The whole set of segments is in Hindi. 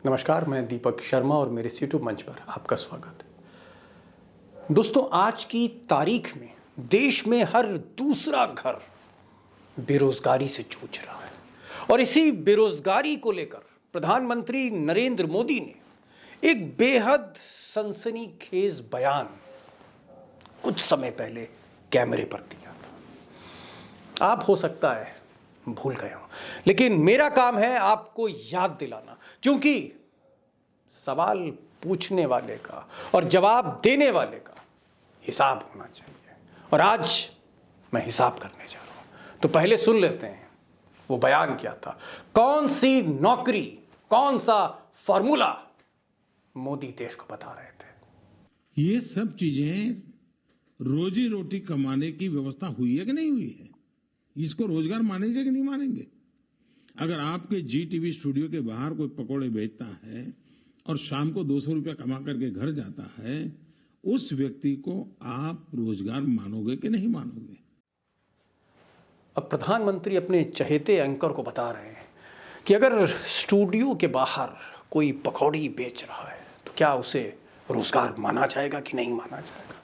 नमस्कार, मैं दीपक शर्मा और मेरे यूट्यूब मंच पर आपका स्वागत है। दोस्तों, आज की तारीख में देश में हर दूसरा घर बेरोजगारी से जूझ रहा है और इसी बेरोजगारी को लेकर प्रधानमंत्री नरेंद्र मोदी ने एक बेहद सनसनीखेज बयान कुछ समय पहले कैमरे पर दिया था। आप हो सकता है भूल गए हो, लेकिन मेरा काम है आपको याद दिलाना, क्योंकि सवाल पूछने वाले का और जवाब देने वाले का हिसाब होना चाहिए। और आज मैं हिसाब करने जा रहा हूं, तो पहले सुन लेते हैं वो बयान क्या था। कौन सी नौकरी, कौन सा फॉर्मूला मोदी देश को बता रहे थे। ये सब चीजें रोजी रोटी कमाने की व्यवस्था हुई है कि नहीं हुई है? इसको रोजगार मानेंगे कि नहीं मानेंगे? अगर आपके जी टीवी स्टूडियो के बाहर कोई पकोड़े बेचता है और शाम को 200 रुपया कमा करके घर जाता है, उस व्यक्ति को आप रोजगार मानोगे कि नहीं मानोगे? अब प्रधानमंत्री अपने चहेते एंकर को बता रहे हैं कि अगर स्टूडियो के बाहर कोई पकौड़ी बेच रहा है तो क्या उसे रोजगार माना जाएगा कि नहीं माना जाएगा,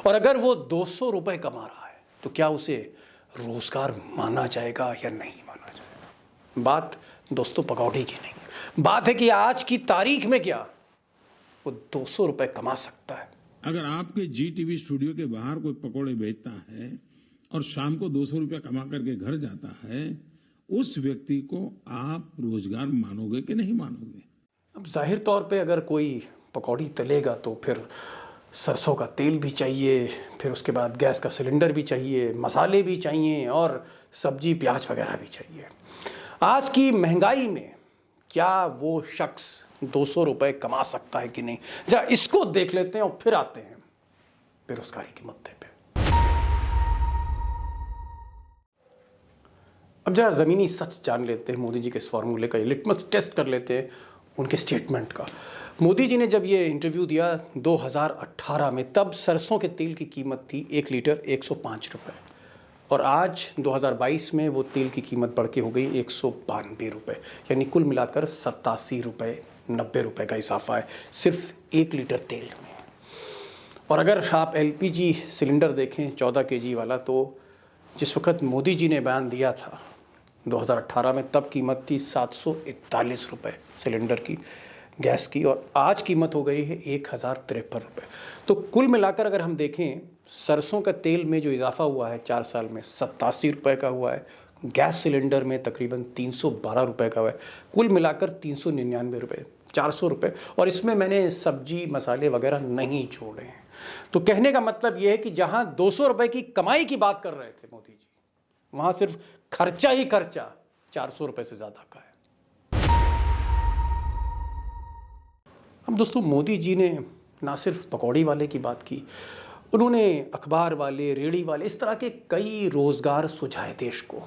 और अगर वो 200 रुपए कमा रहा है तो क्या उसे रोजगार माना जाएगा या नहीं माना जाएगा। बात दोस्तों पकौड़ी की नहीं, बात है कि आज की तारीख में क्या वो 200 रुपए कमा सकता है। अगर आपके जी टीवी स्टूडियो के बाहर कोई पकोड़े बेचता है और शाम को 200 रुपया कमा करके घर जाता है, उस व्यक्ति को आप रोजगार मानोगे कि नहीं मानोगे? अब जाहिर तौर पे अगर कोई पकौड़ी तलेगा तो फिर सरसों का तेल भी चाहिए, फिर उसके बाद गैस का सिलेंडर भी चाहिए, मसाले भी चाहिए और सब्जी प्याज वगैरह भी चाहिए। आज की महंगाई में क्या वो शख्स 200 रुपए कमा सकता है कि नहीं, जरा इसको देख लेते हैं और फिर आते हैं बेरोजगारी के मुद्दे पे। अब जरा जमीनी सच जान लेते हैं मोदी जी के इस फॉर्मूले का, लिटमस टेस्ट कर लेते हैं उनके स्टेटमेंट का। मोदी जी ने जब ये इंटरव्यू दिया 2018 में, तब सरसों के तेल की कीमत थी 1 लीटर 105 रुपए, और आज 2022 में वो तेल की कीमत बढ़ के हो गई 192 रुपए, यानी कुल मिलाकर 87 रुपए 90 रुपए का इजाफा है सिर्फ 1 लीटर तेल में। और अगर आप एलपीजी सिलेंडर देखें 14 केजी वाला, तो जिस वक्त मोदी जी ने बयान दिया था 2018 में, तब कीमत थी 741 रुपए सिलेंडर की, गैस की, और आज कीमत हो गई है 1053 रुपये। तो कुल मिलाकर अगर हम देखें, सरसों का तेल में जो इजाफा हुआ है 4 साल में 87 रुपये का हुआ है, गैस सिलेंडर में तकरीबन 312 रुपये का हुआ है, कुल मिलाकर 399 रुपये, 400 रुपये, और इसमें मैंने सब्जी मसाले वगैरह नहीं छोड़े हैं। तो कहने का मतलब ये है कि जहाँ 200 रुपये की कमाई की बात कर रहे थे मोदी जी, वहाँ सिर्फ खर्चा ही खर्चा 400 रुपये से ज़्यादा का है। अब दोस्तों, मोदी जी ने ना सिर्फ पकौड़ी वाले की बात की, उन्होंने अखबार वाले, रेहड़ी वाले, इस तरह के कई रोज़गार सुझाए देश को।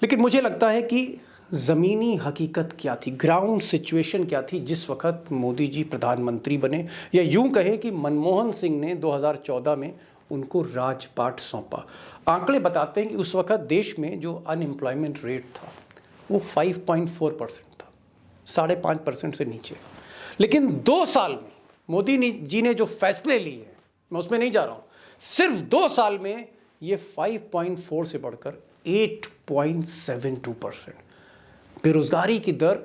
लेकिन मुझे लगता है कि ज़मीनी हकीकत क्या थी, ग्राउंड सिचुएशन क्या थी जिस वक्त मोदी जी प्रधानमंत्री बने, या यूं कहें कि मनमोहन सिंह ने 2014 में उनको राजपाट सौंपा। आंकड़े बताते हैं कि उस वक्त देश में जो अनएम्प्लॉयमेंट रेट था वो 5.4% था, 5.5% से नीचे। लेकिन 2 साल में मोदी जी ने जो फैसले लिए हैं, मैं उसमें नहीं जा रहा हूं, सिर्फ 2 साल में ये 5.4 से बढ़कर 8.72%, बेरोजगारी की दर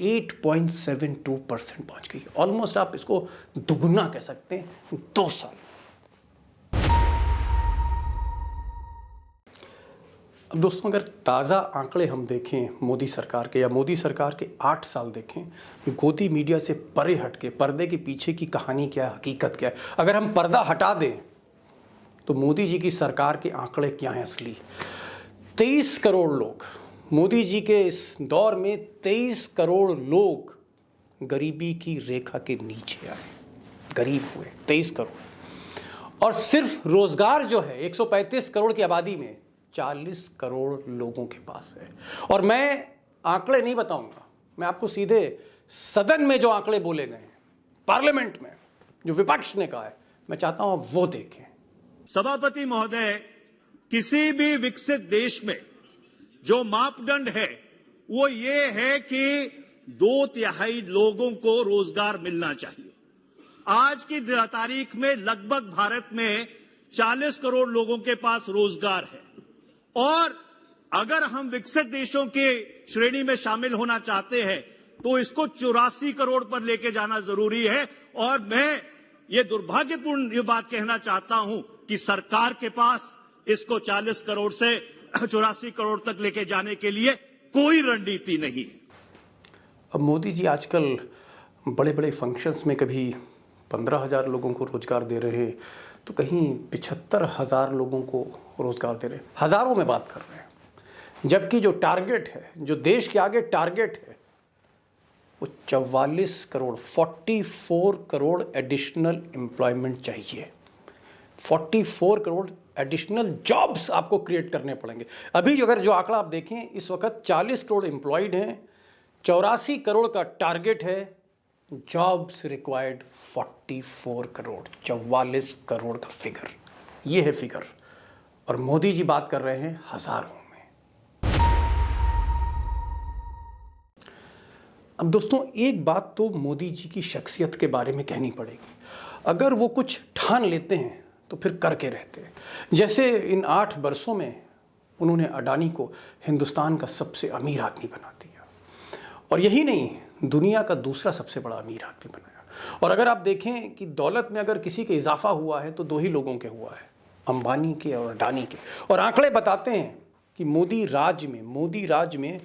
8.72% पहुंच गई। ऑलमोस्ट आप इसको दुगुना कह सकते हैं 2 साल। अब दोस्तों, अगर ताज़ा आंकड़े हम देखें मोदी सरकार के, या मोदी सरकार के 8 साल देखें, गोदी मीडिया से परे हट के पर्दे के पीछे की कहानी क्या है, हकीकत क्या है, अगर हम पर्दा हटा दें तो मोदी जी की सरकार के आंकड़े क्या हैं असली। 23 करोड़ लोग, मोदी जी के इस दौर में 23 करोड़ लोग गरीबी की रेखा के नीचे आए, गरीब हुए 23 करोड़। और सिर्फ रोजगार जो है 135 करोड़ की आबादी में 40 करोड़ लोगों के पास है। और मैं आंकड़े नहीं बताऊंगा, मैं आपको सीधे सदन में जो आंकड़े बोले गए हैं, पार्लियामेंट में जो विपक्ष ने कहा है, मैं चाहता हूं वो देखें। सभापति महोदय, किसी भी विकसित देश में जो मापदंड है वो ये है कि 2/3 लोगों को रोजगार मिलना चाहिए। आज की तारीख में लगभग भारत में 40 करोड़ लोगों के पास रोजगार है और अगर हम विकसित देशों की श्रेणी में शामिल होना चाहते हैं तो इसको 84 करोड़ पर लेके जाना जरूरी है। और मैं ये दुर्भाग्यपूर्ण ये बात कहना चाहता हूं कि सरकार के पास इसको 40 करोड़ से 84 करोड़ तक लेके जाने के लिए कोई रणनीति नहीं है। अब मोदी जी आजकल बड़े बड़े फंक्शंस में कभी 15,000 लोगों को रोजगार दे रहे हैं तो कहीं 75,000 लोगों को रोजगार दे रहे हैं, हजारों में बात कर रहे हैं। जबकि जो टारगेट है, जो देश के आगे टारगेट है, वो 44 करोड़ 44 करोड़ एडिशनल एम्प्लॉयमेंट चाहिए। 44 करोड़ एडिशनल जॉब्स आपको क्रिएट करने पड़ेंगे। अभी अगर जो आंकड़ा आप देखें, इस वक्त 40 करोड़ एम्प्लॉयड हैं, 84 करोड़ का टारगेट है, जॉब्स रिक्वायर्ड 44 करोड़, 44 करोड़ का फिगर, ये है फिगर। और मोदी जी बात कर रहे हैं हजारों में। अब दोस्तों, एक बात तो मोदी जी की शख्सियत के बारे में कहनी पड़ेगी, अगर वो कुछ ठान लेते हैं तो फिर करके रहते हैं। जैसे इन 8 वर्षों में उन्होंने अडानी को हिंदुस्तान का सबसे अमीर आदमी बना दिया, और यही नहीं, दुनिया का दूसरा सबसे बड़ा अमीर आदमी बनाया। और अगर आप देखें कि दौलत में अगर किसी के इजाफा हुआ है तो 2 ही लोगों के हुआ है, अंबानी के और अडानी के। और आंकड़े बताते हैं कि मोदी राज में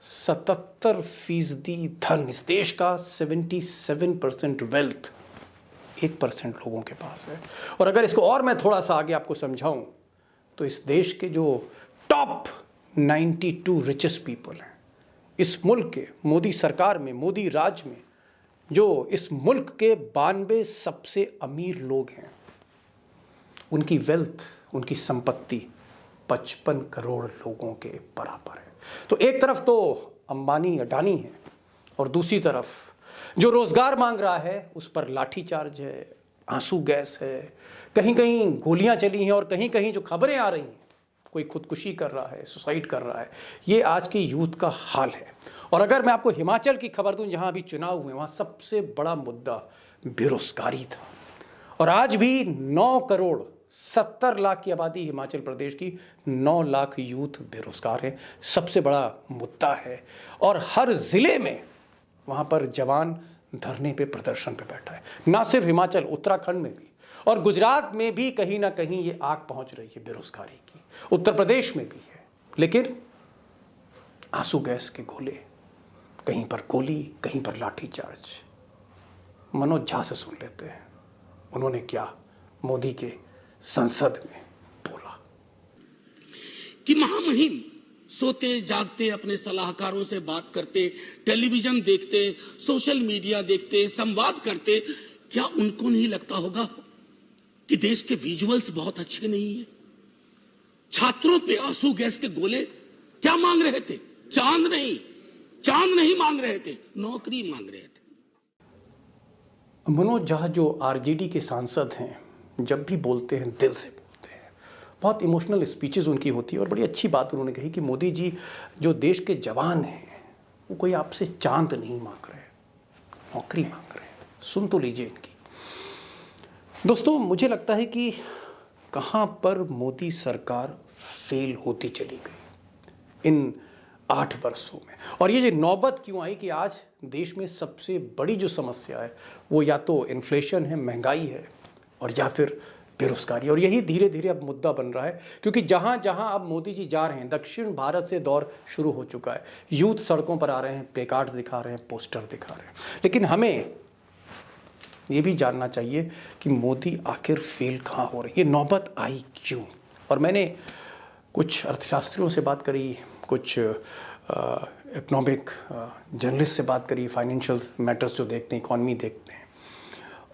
77% धन, इस देश का 77% वेल्थ 1% लोगों के पास है। और अगर इसको और मैं थोड़ा सा आगे आपको समझाऊं तो इस देश के जो टॉप 92 रिचेस्ट पीपल हैं, इस मुल्क के मोदी सरकार में, मोदी राज में, जो इस मुल्क के 92 सबसे अमीर लोग हैं, उनकी वेल्थ, उनकी संपत्ति 55 करोड़ लोगों के बराबर है। तो एक तरफ तो अंबानी अडानी है और दूसरी तरफ जो रोजगार मांग रहा है उस पर लाठीचार्ज है, आंसू गैस है, कहीं कहीं गोलियां चली हैं और कहीं कहीं जो खबरें आ रही हैं, कोई खुदकुशी कर रहा है, सुसाइड कर रहा है। ये आज के यूथ का हाल है। और अगर मैं आपको हिमाचल की खबर दूं, जहां अभी चुनाव हुए, वहां सबसे बड़ा मुद्दा बेरोजगारी था। और आज भी 9 करोड़ 70 लाख की आबादी हिमाचल प्रदेश की, 9 लाख यूथ बेरोजगार है, सबसे बड़ा मुद्दा है। और हर जिले में वहां पर जवान धरने पे, प्रदर्शन पे बैठा है। ना सिर्फ हिमाचल, उत्तराखंड में भी और गुजरात में भी कहीं ना कहीं ये आग पहुंच रही है बेरोजगारी की, उत्तर प्रदेश में भी है। लेकिन आंसू गैस के गोले, कहीं पर गोली, कहीं पर लाठीचार्ज। मनोज झा से सुन लेते हैं, उन्होंने क्या मोदी के संसद में बोला। कि महामहिम सोते जागते अपने सलाहकारों से बात करते, टेलीविजन देखते, सोशल मीडिया देखते, संवाद करते, क्या उनको नहीं लगता होगा कि देश के विजुअल्स बहुत अच्छे नहीं है? छात्रों पे आंसू गैस के गोले क्या मांग रहे थे? चांद नहीं मांग रहे थे, नौकरी मांग रहे थे। मनोज झा जो आरजेडी के सांसद हैं, जब भी बोलते हैं दिल से बोलते हैं, बहुत इमोशनल स्पीचेस उनकी होती है। और बड़ी अच्छी बात उन्होंने कही कि मोदी जी जो देश के जवान हैं, वो कोई आपसे चांद नहीं मांग रहे, नौकरी मांग रहे हैं। सुन तो लीजिए इनकी। दोस्तों, मुझे लगता है कि कहाँ पर मोदी सरकार फेल होती चली गई इन 8 वर्षों में। और ये जो नौबत क्यों आई कि आज देश में सबसे बड़ी जो समस्या है वो या तो इन्फ्लेशन है, महंगाई है, और या फिर बेरोजगारी। और यही धीरे धीरे अब मुद्दा बन रहा है, क्योंकि जहाँ जहाँ अब मोदी जी जा रहे हैं, दक्षिण भारत से दौर शुरू हो चुका है। यूथ सड़कों पर आ रहे हैं, प्ले कार्ड्स दिखा रहे हैं, पोस्टर दिखा रहे हैं। लेकिन हमें ये भी जानना चाहिए कि मोदी आखिर फेल कहाँ हो रही है, ये नौबत आई क्यों। और मैंने कुछ अर्थशास्त्रियों से बात करी, कुछ इकोनॉमिक जर्नलिस्ट से बात करी, फाइनेंशियल मैटर्स जो देखते हैं, इकॉनमी देखते हैं,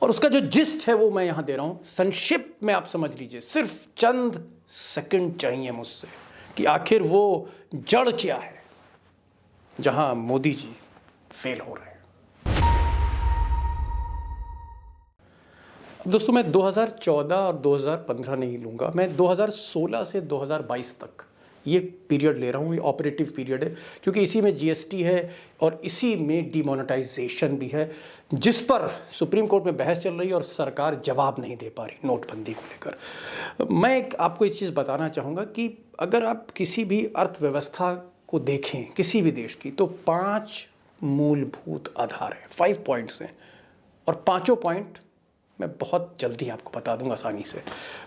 और उसका जो जिस्ट है वो मैं यहाँ दे रहा हूँ। संक्षिप्त में आप समझ लीजिए, सिर्फ चंद सेकंड चाहिए मुझसे कि आखिर वो जड़ क्या है जहाँ मोदी जी फेल हो रहे हैं। दोस्तों, मैं 2014 और 2015 नहीं लूँगा, मैं 2016 से 2022 तक ये पीरियड ले रहा हूँ, ये ऑपरेटिव पीरियड है, क्योंकि इसी में जीएसटी है और इसी में डिमोनेटाइजेशन भी है, जिस पर सुप्रीम कोर्ट में बहस चल रही है और सरकार जवाब नहीं दे पा रही नोटबंदी को लेकर। मैं आपको एक चीज़ बताना चाहूँगा कि अगर आप किसी भी अर्थव्यवस्था को देखें किसी भी देश की, तो 5 मूलभूत आधार हैं, 5 पॉइंट्स हैं, और 5 पॉइंट मैं बहुत जल्दी आपको बता दूंगा आसानी से।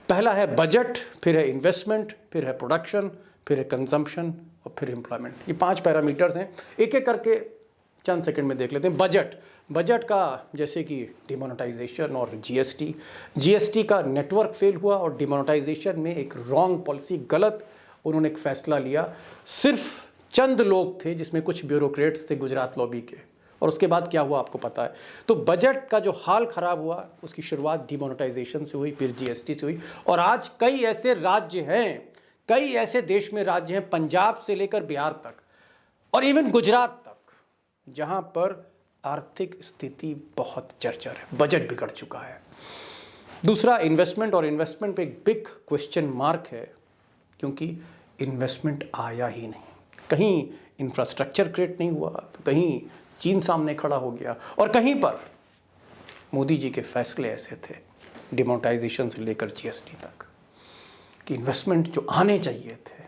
पहला है बजट, फिर है इन्वेस्टमेंट, फिर है प्रोडक्शन, फिर है कंजम्पशन और फिर एम्प्लॉयमेंट। ये 5 पैरामीटर्स हैं, एक एक करके चंद सेकंड में देख लेते हैं। बजट का जैसे कि डिमोनेटाइजेशन और जीएसटी का नेटवर्क फेल हुआ और डिमोनेटाइजेशन में एक रॉन्ग पॉलिसी, गलत उन्होंने एक फैसला लिया। सिर्फ चंद लोग थे जिसमें कुछ ब्यूरोक्रेट्स थे गुजरात लॉबी के, और उसके बाद क्या हुआ आपको पता है। तो बजट का जो हाल खराब हुआ उसकी शुरुआत डिमोनेटाइजेशन से हुई, फिर जीएसटी से हुई, और आज कई ऐसे राज्य हैं, कई ऐसे देश में राज्य हैं, पंजाब से लेकर बिहार तक और इवन गुजरात तक, जहां पर आर्थिक स्थिति बहुत जर्जर है, बजट बिगड़ चुका है। दूसरा इन्वेस्टमेंट, और इन्वेस्टमेंट पे एक बिग क्वेश्चन मार्क है, क्योंकि इन्वेस्टमेंट आया ही नहीं। कहीं इंफ्रास्ट्रक्चर क्रिएट नहीं हुआ, तो कहीं चीन सामने खड़ा हो गया, और कहीं पर मोदी जी के फैसले ऐसे थे डिमोनेटाइजेशन से लेकर जीएसटी तक कि इन्वेस्टमेंट जो आने चाहिए थे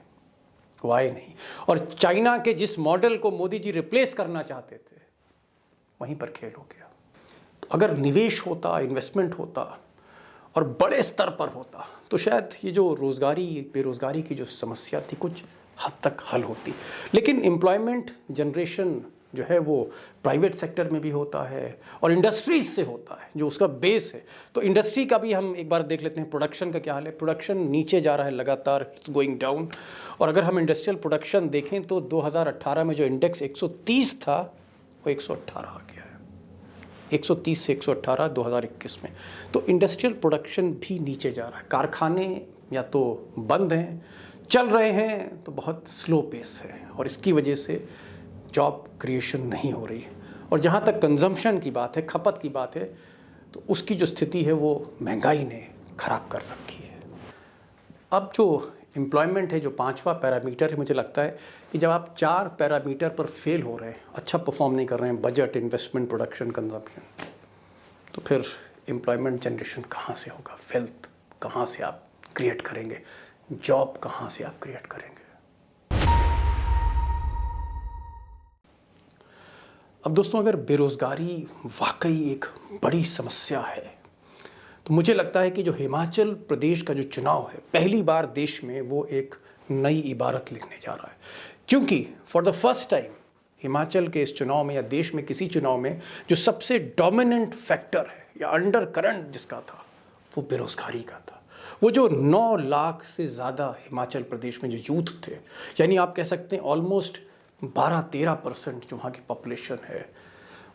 वो आए नहीं। और चाइना के जिस मॉडल को मोदी जी रिप्लेस करना चाहते थे वहीं पर खेल हो गया। तो अगर निवेश होता, इन्वेस्टमेंट होता और बड़े स्तर पर होता, तो शायद ये जो बेरोजगारी की जो समस्या थी कुछ हद तक हल होती। लेकिन एम्प्लॉयमेंट जनरेशन जो है वो प्राइवेट सेक्टर में भी होता है और इंडस्ट्रीज से होता है, जो उसका बेस है। तो इंडस्ट्री का भी हम एक बार देख लेते हैं, प्रोडक्शन का क्या हाल है। प्रोडक्शन नीचे जा रहा है लगातार, इट्स गोइंग डाउन। और अगर हम इंडस्ट्रियल प्रोडक्शन देखें तो 2018 में जो इंडेक्स 130 था वो 118 आ गया है, 130 से 118 2021 में। तो इंडस्ट्रियल प्रोडक्शन भी नीचे जा रहा है, कारखाने या तो बंद हैं, चल रहे हैं तो बहुत स्लो पेस है, और इसकी वजह से जॉब क्रिएशन नहीं हो रही है। और जहाँ तक कंजम्पशन की बात है, खपत की बात है, तो उसकी जो स्थिति है वो महंगाई ने ख़राब कर रखी है। अब जो एम्प्लॉयमेंट है, जो 5वां पैरामीटर है, मुझे लगता है कि जब आप 4 पैरामीटर पर फेल हो रहे हैं, अच्छा परफॉर्म नहीं कर रहे हैं, बजट, इन्वेस्टमेंट, प्रोडक्शन, कंजम्पशन, तो फिर एम्प्लॉयमेंट जनरेशन कहाँ से होगा, वेल्थ कहाँ से आप क्रिएट करेंगे, जॉब कहाँ से आप क्रिएट करेंगे। अब दोस्तों, अगर बेरोज़गारी वाकई एक बड़ी समस्या है, तो मुझे लगता है कि जो हिमाचल प्रदेश का जो चुनाव है, पहली बार देश में वो एक नई इबारत लिखने जा रहा है। क्योंकि for the first time Himachal के इस चुनाव में या देश में किसी चुनाव में जो सबसे डोमिनेंट फैक्टर है या अंडर करंट जिसका था, वो बेरोज़गारी का था। वो जो 9 लाख से ज़्यादा हिमाचल प्रदेश में जो यूथ थे, यानी आप कह सकते हैं ऑलमोस्ट 12-13% जो वहाँ की पॉपुलेशन है,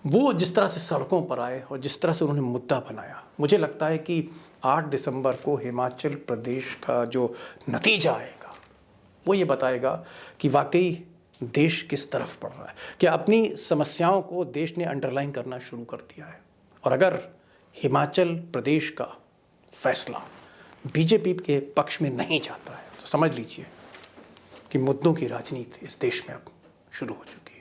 वो जिस तरह से सड़कों पर आए और जिस तरह से उन्होंने मुद्दा बनाया, मुझे लगता है कि 8 दिसंबर को हिमाचल प्रदेश का जो नतीजा आएगा वो ये बताएगा कि वाकई देश किस तरफ बढ़ रहा है, कि अपनी समस्याओं को देश ने अंडरलाइन करना शुरू कर दिया है। और अगर हिमाचल प्रदेश का फैसला बीजेपी के पक्ष में नहीं जाता है, तो समझ लीजिए कि मुद्दों की राजनीति इस देश में अब शुरू हो चुकी है।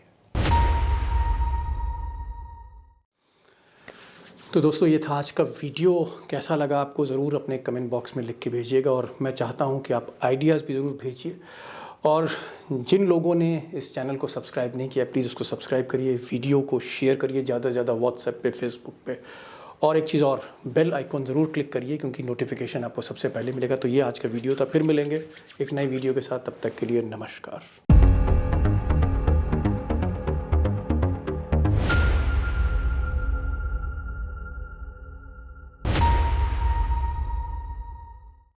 तो दोस्तों, ये था आज का वीडियो। कैसा लगा आपको ज़रूर अपने कमेंट बॉक्स में लिख के भेजिएगा, और मैं चाहता हूँ कि आप आइडियाज़ भी ज़रूर भेजिए। और जिन लोगों ने इस चैनल को सब्सक्राइब नहीं किया, प्लीज़ उसको सब्सक्राइब करिए, वीडियो को शेयर करिए ज़्यादा से ज़्यादा व्हाट्सएप पे, फेसबुक पे, और एक चीज़ और, बेल आइकॉन ज़रूर क्लिक करिए, क्योंकि नोटिफिकेशन आपको सबसे पहले मिलेगा। तो ये आज का वीडियो था, फिर मिलेंगे एक नई वीडियो के साथ, तब तक के लिए नमस्कार।